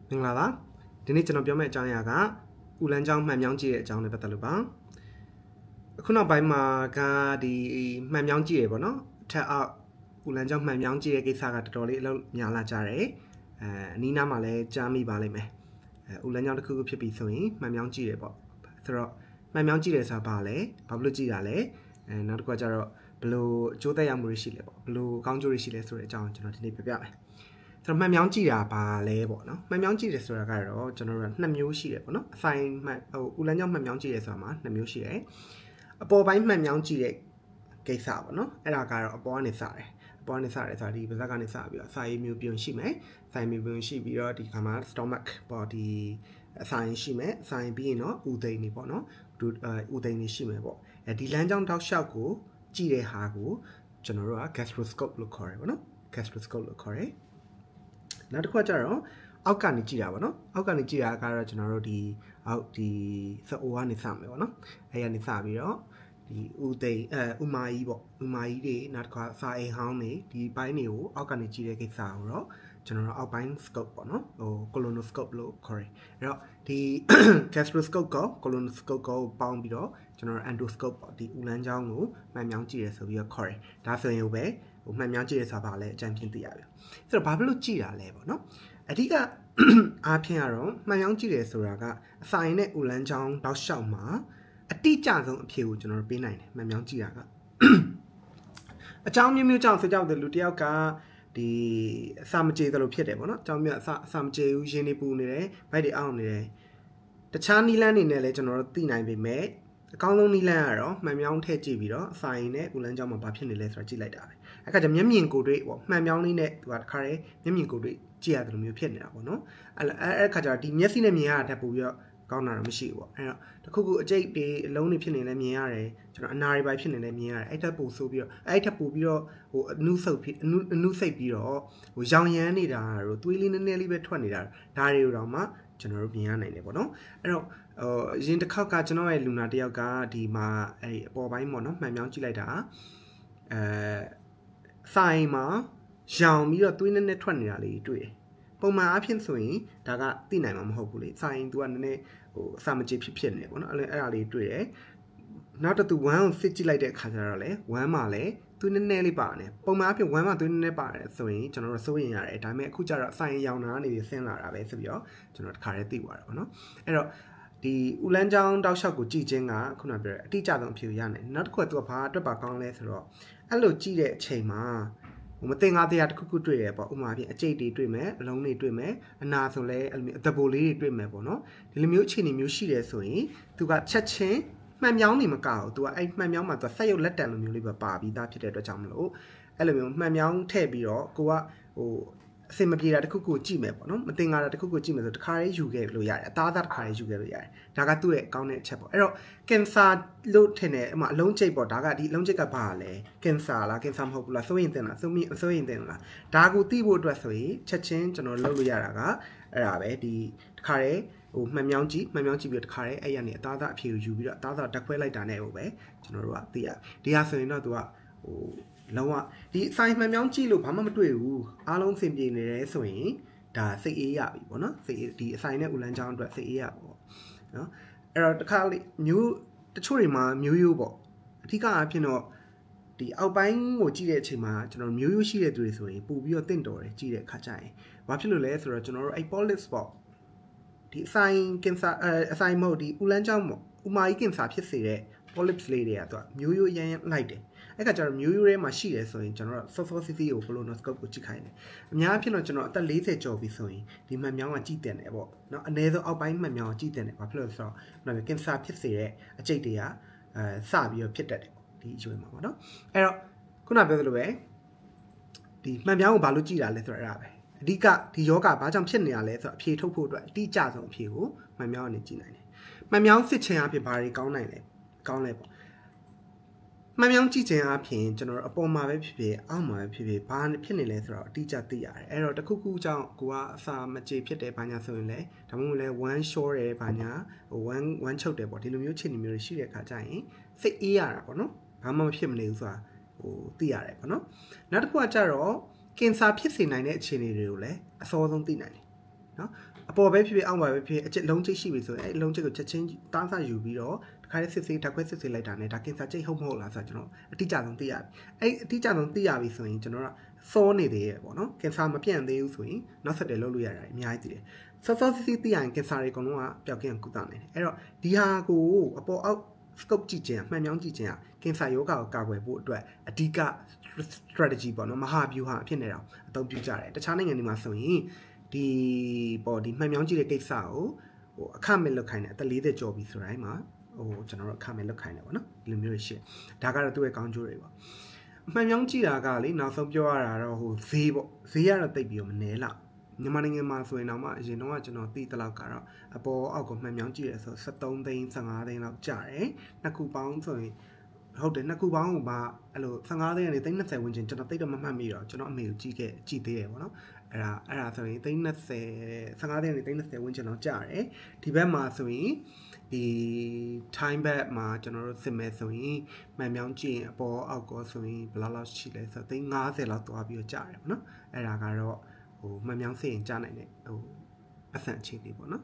မင်္ဂလာပါဒီနေ့ကျွန်တော်ပြောမယ့်အကြောင်းအရာကဦးလန်းချောင်းမှန်မြောင်းကြည့်တဲ့အကြောင်းနဲ့ပတ်သက်လို့ပါအခုနောက်ပိုင်းမှာကဒီမှန်မြောင်းကြည့်ရပေါ့နော်ထက်အောက်ဦးလန်းချောင်းမှန်မြောင်းကြည့်တဲ့ကိစ္စကတော်တော်လေးအလုပ်များလာကြတယ်အနီးနားမှာလည်းကြားမိပါလိမ့်မယ်ဦးလန်းချောင်းတစ်ခုခုဖြစ်ပြီးဆိုရင်မှန်မြောင်းကြည့်ရပေါ့ဆိုတော့မှန်မြောင်းကြည့်တယ်ဆိုတာဘာလဲဘာလို့ကြည့်တာလဲနောက်တစ်ခုကကျတော့ဘလို့အကျိုးသက်ရောက်မှုတွေရှိလဲပေါ့ဘလို့ကောင်းကျိုးတွေရှိလဲဆိုတဲ့အကြောင်းကျွန်တော်ဒီနေ့ပြပြမယ်ဆိုတော့မှန်မြောင်းကြည့်တာပါလဲပေါ့နော်မှန်မြောင်းကြည့်တယ်ဆိုတာကတော့ကျွန်တော်တို့ကနှစ်မျိုးရှိတယ်ပေါ့နော်အဆိုင်မှန်ဦးလန်းချောင်းမှန်မြောင်းကြည့်တယ်ဆိုတာမှာနှစ်မျိုးရှိတယ်အပေါ်ပိုင်းမှန်မြောင်းကြည့်တဲ့ကိစ္စပေါ့နော်အဲ့ဒါကတော့အပေါ်ကနေစတယ်အပေါ်ကနေစတယ်ဆိုတာဒီပါးစပ်ကနေစပြီးတော့စာရေးမျိုးပြုံရှိမယ်စာရေးမျိုးပြုံရှိပြီးတော့ဒီခါမှာ stomach ပေါ့ဒီအဆိုင်ရှိမယ်အဆိုင်ပြီးရင်တော့ဦးသိန်းနေပေါ့နော်ဦးသိန်းနေရှိမယ်ပေါ့ဒီလမ်းကြောင်းတောက်လျှောက်ကိုကြည့်တဲ့ဟာကိုကျွန်တော်တို့က gastroscope လို့ခေါ်တယ်ပေါ့နော် gastroscope လို့ခေါ်တယ်နောက်တစ်ခုကကျတော့အောက်ကနေကြည့်တာပေါ့နော်အောက်ကနေကြည့်တာကတော့ကျွန်တော်တို့ဒီအောက်ဒီစအိုကနေစမယ်ပေါ့နော်အဲ့ကနေစပြီးတော့ဒီဦးသိန်းဥမာကြီးပေါ့ဥမာကြီးတွေနောက်တစ်ခါစာအိမ်ဟောင်းတွေဒီဘိုင်းတွေကိုအောက်ကနေကြည့်တဲ့ကိစ္စကိုတော့ကျွန်တော်တို့အောက်ပိုင်း scope ပေါ့နော်ဟို colonoscope လို့ခေါ်တယ်အဲ့တော့ဒီ gastroscope က colonoscope ကိုပေါင်းပြီးတော့ကျွန်တော်တို့ endoscope ပေါ့ဒီဦးလန်းချောင်းကိုမှန်မြောင်းကြည့်ရဆိုပြီးတော့ခေါ်တယ်ဒါဆိုရင်ပဲဟိုမှန်မြောင်းကြည့်ရဆိုတာပါလဲအကြံပြသိရပြီဆိုတော့ဘာဖြစ်လို့ကြည့်တာလဲပေါ့နော်အဓိကအားဖြင့်ကတော့မှန်မြောင်းကြည့်တယ်ဆိုတာကအဆိုင်နဲ့ဦးလန်းချောင်းတောက်လျှောက်မှာအတိအကျဆုံးအဖြေကိုကျွန်တော်တို့ပေးနိုင်တယ်မှန်မြောင်းကြည့်တာကအကြောင်းမျိုးမျိုးကြောင့်ဆိုကြောက်တယ်လူတယောက်ကဒီအစာမကြေသလိုဖြစ်တယ်ပေါ့နော်အကြောင်းမျိုးအစာမကြေဘူးရင်းနေပူနေတယ်ဗိုက်တွေအောင့်နေတယ်တခြားနီလန်းနေနဲ့လည်းကျွန်တော်တို့သိနိုင်ပေမဲ့အကောင်းဆုံးနီလန်းကတော့မှန်မြောင်းထည့်ကြည့်ပြီးတော့အစာရင်နဲ့ဦးလန်းချောင်းမှာဘာဖြစ်နေလဲဆိုတာကြည့်လိုက်တာပဲအဲ့ခါကျမျက်မြင်ကိုယ်တွေ့ပေါ့မှန်မြောင်းလေးနဲ့သူကတခါတည်းမျက်မြင်ကိုယ်တွေ့ကြည့်ရတယ်လို့မျိုးဖြစ်နေတာပေါ့နော်အဲ့ခါကျတော့ဒီမျက်စိနဲ့မြင်ရတာတက်ပို့ပြီးတော့ကောင်းတာတော့မရှိဘူးပေါ့အဲ့တော့တခုခုအကျိတ်တွေအလုံးတွေဖြစ်နေလဲမြင်ရတယ်ကျွန်တော်အနာတွေပဲဖြစ်နေလဲမြင်ရတယ်အဲ့ထက်ပိုဆိုးပြီးတော့အဲ့ထက်ပိုပြီးတော့ဟိုအနုဆုပ်ဖြစ်အနုစိတ်ပြီးတော့ဟိုရောင်ရမ်းနေတာတို့သွေးလေးနည်းနည်းလေးပဲထွက်နေတာဒါတွေကိုတော့မှကျွန်တော်တို့မြင်ရနိုင်တယ်ပေါ့နော်အဲ့တော့အရင်တစ်ခေါက်ကကျွန်တော်ရဲ့လူနာတယောက်ကဒီမှာအဲ့အပေါ်ပိုင်းပေါ့နော်မှန်မြောင်းကြည့်လိုက်တာဆိုင်မှာရောင်ပြီးတော့သွေးနည်းနည်းထွက်နေတာလေးတွေ့တယ်ပုံမှန်အားဖြင့်ဆိုရင်ဒါကသိနိုင်မှာမဟုတ်ဘူးလေဆိုင်သူကနည်းနည်းဟိုအစာမကြေဖြစ်နေပေါ့နော်အဲ့ဒါလေးတွေ့တယ်နောက်တော့သူ1ကိုစစ်ကြည့်လိုက်တဲ့အခါကျတော့လေ1မှာလည်းသွေးနည်းနည်းလေးပါတယ်ပုံမှန်အားဖြင့်1မှာသွေးနည်းနည်းပါတယ်ဆိုရင်ကျွန်တော်တို့စိုးရင်ရတယ်ဒါပေမဲ့အခုကျတော့ဆိုင်ရောင်နာကနေဆင်းလာတာပဲဆိုပြီးတော့ကျွန်တော်တခါတည်းသိသွားတယ်ပေါ့နော်အဲ့တော့ဒီဦးလန်းချောင်းတောက်လျှောက်ကိုကြည့်ခြင်းကခုနပြောတဲ့အတိအကျဆုံးအဖြေရနိုင်နောက်တစ်ခုကသူကဘာအတွက်ပါကောင်းလဲဆိုတော့အဲ့လိုကြည့်တဲ့အချိန်မှာမသိငါတရားတစ်ခုခုတွေ့ရပေါ့ဥပမာဖြင့်အကျိတ်တွေတွေ့မယ်အလုံးတွေတွေ့မယ်အနာဆိုလဲအသဘိုလေးတွေတွေ့မယ်ပေါ့နော်ဒီလိုမျိုးအခြေအနေမျိုးရှိတယ်ဆိုရင်သူကချက်ချင်းမှန်မြောင်းနေမကောက်ဘူးသူကအဲ့မှန်မြောင်းမှာသူကဆက်ရုပ်လက်တံလိုမျိုးလေးပဲပါပြီးသားဖြစ်တဲ့အတွက်ကြောင့်မလို့အဲ့လိုမျိုးမှန်မြောင်းထည့်ပြီးတော့ကိုကဟိုအစင်မပြေတာတစ်ခုခုကြည့်မယ်ပေါ့နော်မတင်ငါတာတစ်ခုခုကြည့်မယ်ဆိုတခါလေးယူခဲ့လို့ရတယ်အသားသားတစ်ခါလေးယူခဲ့လို့ရတယ်ဒါကသူ့ရဲ့အကောင်းတဲ့အချက်ပေါ့အဲ့တော့ကင်ဆာလို့ထင်တယ်အမအလုံးချိတ်ပေါ့ဒါကဒီအလုံးချိတ်ကဘာလဲကင်ဆာလားကင်ဆာမဟုတ်ဘူးလားစိုးရင်တင်လားစိုးရင်တင်လားဒါကိုသိဖို့အတွက်ဆိုရင်ချက်ချင်းကျွန်တော်လုပ်လို့ရတာကအဲ့ဒါပဲဒီတခါလေးဟိုမှန်မြောင်းကြည့်ပြီးတော့တခါလေးအဲ့ရနေအသားသားအဖြေကိုယူပြီးတော့အသားသားတက်ခွဲလိုက်တာနဲ့ဟိုပဲကျွန်တော်တို့ကသိရဒီဟာဆိုရင်တော့သူကဟိုလုံးဝဒီဆိုင်မှန်မြောင်းကြည့်လို့ဘာမှမတွေ့ဘူးအားလုံးအဆင်ပြေနေတယ်ဆိုရင်ဒါစိတ်အေးရပြီပေါ့နော်စိတ်ဒီအဆိုင်နဲ့ဦးလန်းချောင်းအတွက်စိတ်အေးရပေါ့နော်အဲ့တော့တခါလေးမျိုးတချို့တွေမှာမျိုးရိုးပေါ့အထူးအားဖြင့်တော့ဒီအောက်ပိုင်းကိုကြည့်တဲ့အချိန်မှာကျွန်တော်မျိုးရိုးရှိတဲ့သူတွေဆိုရင်ပို့ပြီးတော့တင့်တော်တယ်ကြည့်တဲ့အခါကျရင်ဘာဖြစ်လို့လဲဆိုတော့ကျွန်တော်တို့အဲ့ polyps ပေါ့ဒီအဆိုင်ကင်ဆာအဆိုင်မဟုတ်ဒီဦးလန်းချောင်းပေါ့ဥမာကြီးကင်ဆာဖြစ်စေတဲ့ polyps လေးတွေကသူကမျိုးရိုးရမ်းလိုက်တယ်အဲ့ကကျတော့မျိုးရိုးထဲမှာရှိတယ်ဆိုရင်ကျွန်တော်တို့ soft-CC ကို colonoscope ကိုကြည့်ခိုင်းတယ်အများအားဖြင့်တော့ကျွန်တော်အသက်40ကျော်ပြီဆိုရင်ဒီမှန်မြောင်းကကြည့်တင်တယ်ပေါ့နော်အနည်းဆုံးအောက်ပိုင်းမှန်မြောင်းကကြည့်တင်တယ်ဘာဖြစ်လို့လဲဆိုတော့နော်ကင်ဆာဖြစ်စေတဲ့အကျိတ်တွေကစပြီးတော့ဖြစ်တတ်တယ်ပေါ့ဒီအရွယ်မှာပေါ့နော်အဲ့တော့ခုနပြောသလိုပဲဒီမှန်မြောင်းကိုဘာလို့ကြည့်တာလဲဆိုတော့အဲ့ဒါပဲအဓိကဒီယောဂဘာကြောင့်ဖြစ်နေတာလဲဆိုတော့အဖြေထုတ်ဖို့အတွက်အတိအကျဆုံးအဖြေကိုမှန်မြောင်းကနေကြည့်နိုင်တယ်မှန်မြောင်းစစ်ခြင်းအဖြစ်ဘာတွေကောင်းနိုင်လဲကောင်းလဲပေါ့မှန်မြောင်းကြည့်ခြင်းအပြင်ကျွန်တော်အပေါ်မှာပဲဖြစ်ဖြစ်အောက်မှာပဲဖြစ်ဖြစ်ဘာဖြစ်နေလဲဆိုတော့အတိအကျသိရတယ်အဲ့တော့တခုခုကြောင့်ကိုကအစာမကြေဖြစ်တယ်ဘာညာဆိုရင်လည်းဒါမှမဟုတ်လဲ one short တယ်ဘာညာဟို one ချုပ်တယ်ပေါ့ဒီလိုမျိုးခြေနေမျိုးတွေရှိတဲ့အခါကျရင်စိတ်အေးရတာပေါ့နော်ဘာမှမဖြစ်မနေဘူးဆိုတာဟိုသိရတယ်ပေါ့နော်နောက်တစ်ခုကကျတော့ကင်ဆာဖြစ်စေနိုင်တဲ့အခြေအနေတွေကိုလည်းအစောဆုံးသိနိုင်တယ် နော်အပေါ်ပဲဖြစ်အောက်ပါပဲဖြစ်အချက်လုံးချိတ်ရှိပြီဆိုရင်အဲ့လုံးချိတ်ကိုချက်ချင်းတားဆယူပြီးတော့တခါလေးစစ်ဆေးဓာတ်ခွဲစစ်ဆေးလိုက်တာနဲ့ဒါကင်ဆာချိတ်ဟုတ်မဟုတ်လားဆိုတော့ကျွန်တော်အတိအကျဆုံးသိရပြီအဲ့အတိအကျဆုံးသိရပြီဆိုရင်ကျွန်တော်ကစောနေသေးရဲ့ပေါ့နော်ကင်ဆာမပြန့်သေးဘူးဆိုရင်နောက်ဆက်တွဲလုပ်လို့ရတယ်အများကြီးသိတယ်စောစောစစ်စစ်သိရရင်ကင်ဆာတွေအကုန်လုံးကပျောက်ကင်းကုသနိုင်တယ်အဲ့တော့ဒီဟာကိုအပေါ်အောက် scope ကြည့်ခြင်းမှန်မြောင်းကြည့်ခြင်းကင်ဆာယောဂါကိုကာကွယ်ဖို့အတွက်အဓိက strategy ပေါ့နော်မဟာဗျူဟာအဖြစ်နဲ့တော့အသုံးပြုကြတယ်တခြားနိုင်ငံတွေမှာဆိုရင်ဒီမှန်မြောင်းကြည့်တဲ့ကိစ္စကိုအခမဲ့လုပ်ခိုင်းတယ်အသက်40ကျော်ပြီဆိုတိုင်းမှာကျွန်တော်တို့အခမဲ့လုပ်ခိုင်းတယ်ပေါ့နော်ဒီလိုမျိုးရှိဒါကတော့သူ့ရဲ့ကောင်းကျိုးတွေပေါ့မှန်မြောင်းကြည့်တာကလေနောက်ဆုံးပြောရတာတော့ဈေးပေါ့ဈေးကတော့တိတ်ပြီးတော့မနှဲလောက်မြန်မာနိုင်ငံမှာဆိုရင်တော့မှအရင်တော့ကျွန်တော်သိတဲ့လောက်ကတော့အပေါ်အောက်ကိုမှန်မြောင်းကြည့်ရဲဆို73သိန်း15သိန်းလောက်ကျတယ်နှစ်ခုပေါင်းဆိုရင်ဟုတ်တယ်နှစ်ခုပေါင်းကအဲ့လို15သိန်းကနေ30ဝန်းကျင်ကျွန်တော်သိတော့မမှတ်မိတော့ကျွန်တော်အမေကိုကြည့်သေးတယ်ပေါ့နော်အဲ့ဒါဆိုရင်30 15သိန်းကနေ30ဝန်းကျင်လောက်ကျတယ်ဒီဘက်မှာဆိုရင်ဒီ time back မှာကျွန်တော်တို့စစ်မဲ့ဆိုရင်မှန်မြောင်းကြည့်ရင်အပေါ်အောက်ကောဆိုရင်ဘယ်လောက်ရှိလဲဆိုတော့50လောက်သွားပြီးတော့ကျတယ်ပေါ့နော်အဲ့ဒါကတော့မှန်မြောင်းစစ်ရင်ကျနိုင်တယ်အဆန်အခြေအနေပေါ့နော်